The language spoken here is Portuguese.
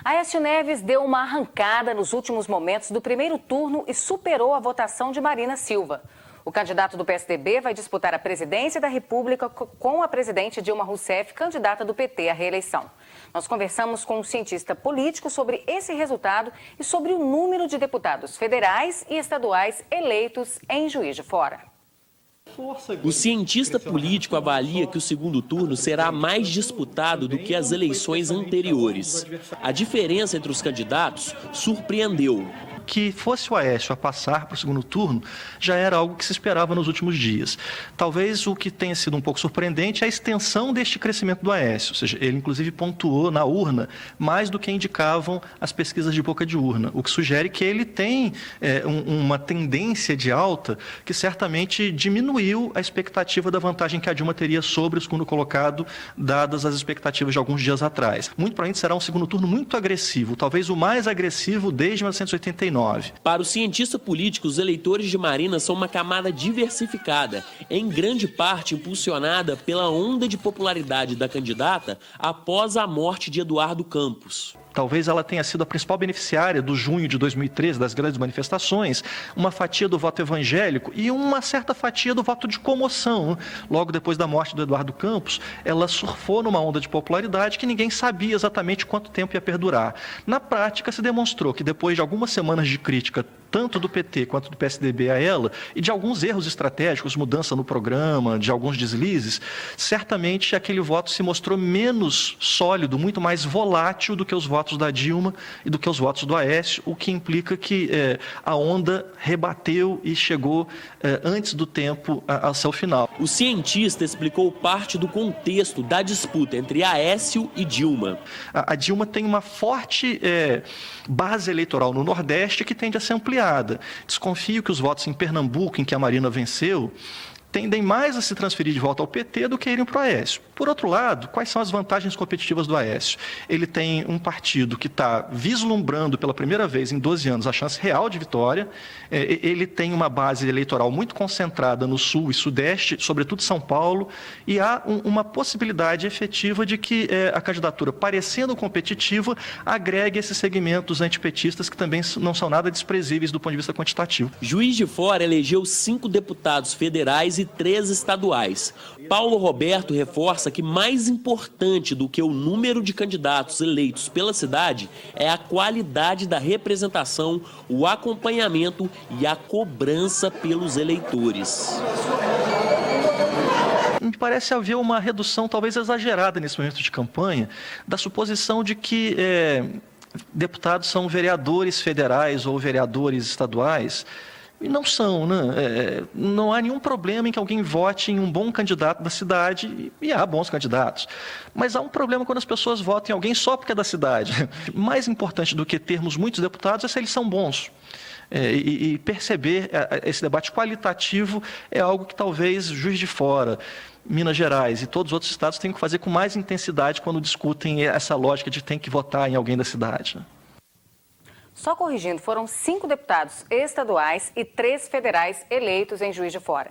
Aécio Neves deu uma arrancada nos últimos momentos do primeiro turno e superou a votação de Marina Silva. O candidato do PSDB vai disputar a presidência da República com a presidente Dilma Rousseff, candidata do PT à reeleição. Nós conversamos com um cientista político sobre esse resultado e sobre o número de deputados federais e estaduais eleitos em Juiz de Fora. O cientista político avalia que o segundo turno será mais disputado do que as eleições anteriores. A diferença entre os candidatos surpreendeu. Que fosse o Aécio a passar para o segundo turno já era algo que se esperava nos últimos dias. Talvez o que tenha sido um pouco surpreendente é a extensão deste crescimento do Aécio, ou seja, ele inclusive pontuou na urna mais do que indicavam as pesquisas de boca de urna, o que sugere que ele tem uma tendência de alta que certamente diminuiu a expectativa da vantagem que a Dilma teria sobre o segundo colocado, dadas as expectativas de alguns dias atrás. Muito provavelmente será um segundo turno muito agressivo, talvez o mais agressivo desde 1989. Para o cientista político, os eleitores de Marina são uma camada diversificada, em grande parte impulsionada pela onda de popularidade da candidata após a morte de Eduardo Campos. Talvez ela tenha sido a principal beneficiária do junho de 2013, das grandes manifestações, uma fatia do voto evangélico e uma certa fatia do voto de comoção. Logo depois da morte do Eduardo Campos, ela surfou numa onda de popularidade que ninguém sabia exatamente quanto tempo ia perdurar. Na prática, se demonstrou que depois de algumas semanas de crítica, tanto do PT quanto do PSDB a ela, e de alguns erros estratégicos, mudança no programa, de alguns deslizes, certamente aquele voto se mostrou menos sólido, muito mais volátil do que os votos da Dilma e do que os votos do Aécio, o que implica que a onda rebateu e chegou antes do tempo ao seu final. O cientista explicou parte do contexto da disputa entre Aécio e Dilma. A Dilma tem uma forte base eleitoral no Nordeste que tende a ser ampliada. Desconfio que os votos em Pernambuco, em que a Marina venceu, tendem mais a se transferir de volta ao PT do que irem para o Aécio. Por outro lado, quais são as vantagens competitivas do Aécio? Ele tem um partido que está vislumbrando pela primeira vez em 12 anos a chance real de vitória, ele tem uma base eleitoral muito concentrada no Sul e Sudeste, sobretudo São Paulo, e há uma possibilidade efetiva de que a candidatura, parecendo competitiva, agregue esses segmentos antipetistas que também não são nada desprezíveis do ponto de vista quantitativo. Juiz de Fora elegeu 5 deputados federais e 3 estaduais. Paulo Roberto reforça que mais importante do que o número de candidatos eleitos pela cidade é a qualidade da representação, o acompanhamento e a cobrança pelos eleitores. Me parece haver uma redução talvez exagerada nesse momento de campanha da suposição de que deputados são vereadores federais ou vereadores estaduais. E não são, né? Não há nenhum problema em que alguém vote em um bom candidato da cidade, e há bons candidatos. Mas há um problema quando as pessoas votam em alguém só porque é da cidade. Mais importante do que termos muitos deputados é se eles são bons. E perceber esse debate qualitativo é algo que talvez Juiz de Fora, Minas Gerais e todos os outros estados tenham que fazer com mais intensidade quando discutem essa lógica de tem que votar em alguém da cidade. Só corrigindo, foram 5 deputados estaduais e 3 federais eleitos em Juiz de Fora.